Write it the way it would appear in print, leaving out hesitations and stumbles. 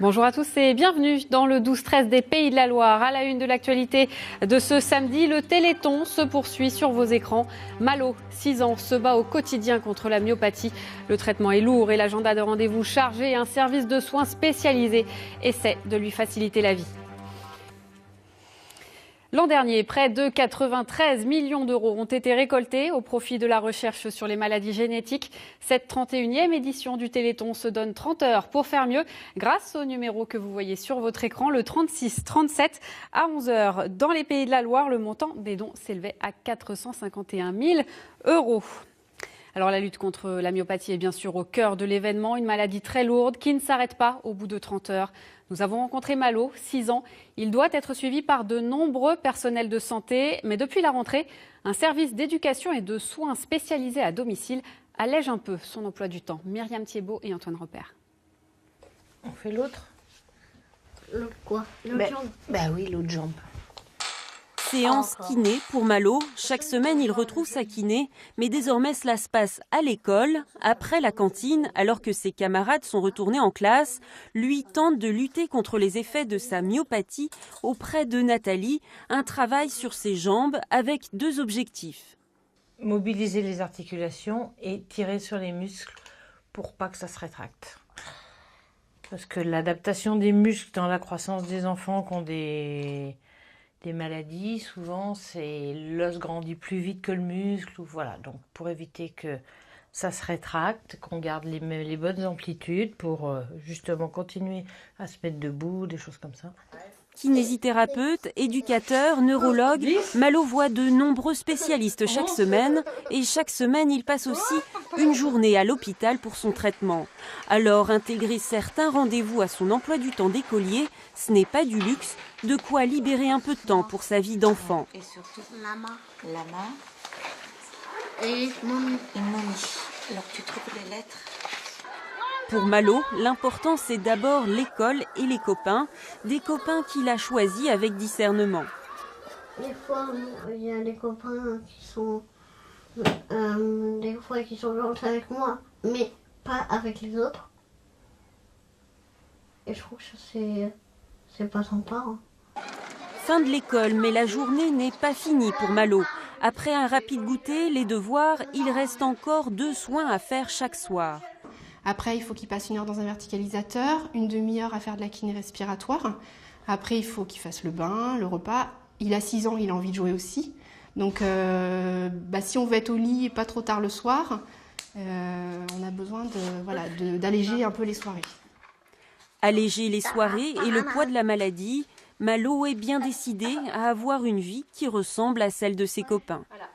Bonjour à tous et bienvenue dans le 12-13 des Pays de la Loire. À la une de l'actualité de ce samedi, le Téléthon se poursuit sur vos écrans. Malo, 6 ans, se bat au quotidien contre la myopathie. Le traitement est lourd et l'agenda de rendez-vous chargé. Un service de soins spécialisé essaie de lui faciliter la vie. L'an dernier, près de 93 millions d'euros ont été récoltés au profit de la recherche sur les maladies génétiques. Cette 31e édition du Téléthon se donne 30 heures pour faire mieux grâce au numéro que vous voyez sur votre écran, le 36 37 à 11 heures. Dans les Pays de la Loire, le montant des dons s'élevait à 451 000 euros. Alors la lutte contre la myopathie est bien sûr au cœur de l'événement, une maladie très lourde qui ne s'arrête pas au bout de 30 heures. Nous avons rencontré Malo, 6 ans. Il doit être suivi par de nombreux personnels de santé. Mais depuis la rentrée, un service d'éducation et de soins spécialisés à domicile allège un peu son emploi du temps. Myriam Thiebaud et Antoine Repère. On fait l'autre. L'autre quoi? L'autre jambe? Bah oui, l'autre jambe. Séance kiné pour Malo. Chaque semaine, il retrouve sa kiné, mais désormais cela se passe à l'école, après la cantine, alors que ses camarades sont retournés en classe. Lui tente de lutter contre les effets de sa myopathie auprès de Nathalie, un travail sur ses jambes avec 2 objectifs. Mobiliser les articulations et tirer sur les muscles pour pas que ça se rétracte. Parce que l'adaptation des muscles dans la croissance des enfants qui ont des maladies, souvent, c'est l'os grandit plus vite que le muscle. Voilà. Donc, pour éviter que ça se rétracte, qu'on garde les bonnes amplitudes pour justement continuer à se mettre debout, des choses comme ça. Kinésithérapeute, éducateur, neurologue, Malo voit de nombreux spécialistes chaque semaine et chaque semaine il passe aussi une journée à l'hôpital pour son traitement. Alors intégrer certains rendez-vous à son emploi du temps d'écolier, ce n'est pas du luxe, de quoi libérer un peu de temps pour sa vie d'enfant. Et surtout la main et momie. Alors tu trouves les lettres. Pour Malo, l'important c'est d'abord l'école et les copains, des copains qu'il a choisis avec discernement. Des fois, il y a des copains qui sont gentils avec moi, mais pas avec les autres. Et je trouve que c'est pas sympa. Hein. Fin de l'école, mais la journée n'est pas finie pour Malo. Après un rapide goûter, les devoirs, il reste encore 2 soins à faire chaque soir. Après, il faut qu'il passe 1 heure dans un verticalisateur, 1/2 heure à faire de la kiné respiratoire. Après, il faut qu'il fasse le bain, le repas. Il a 6 ans, il a envie de jouer aussi. Donc, si on veut être au lit et pas trop tard le soir, on a besoin d'alléger un peu les soirées. Alléger les soirées et le poids de la maladie, Malo est bien décidé à avoir une vie qui ressemble à celle de ses copains. Voilà.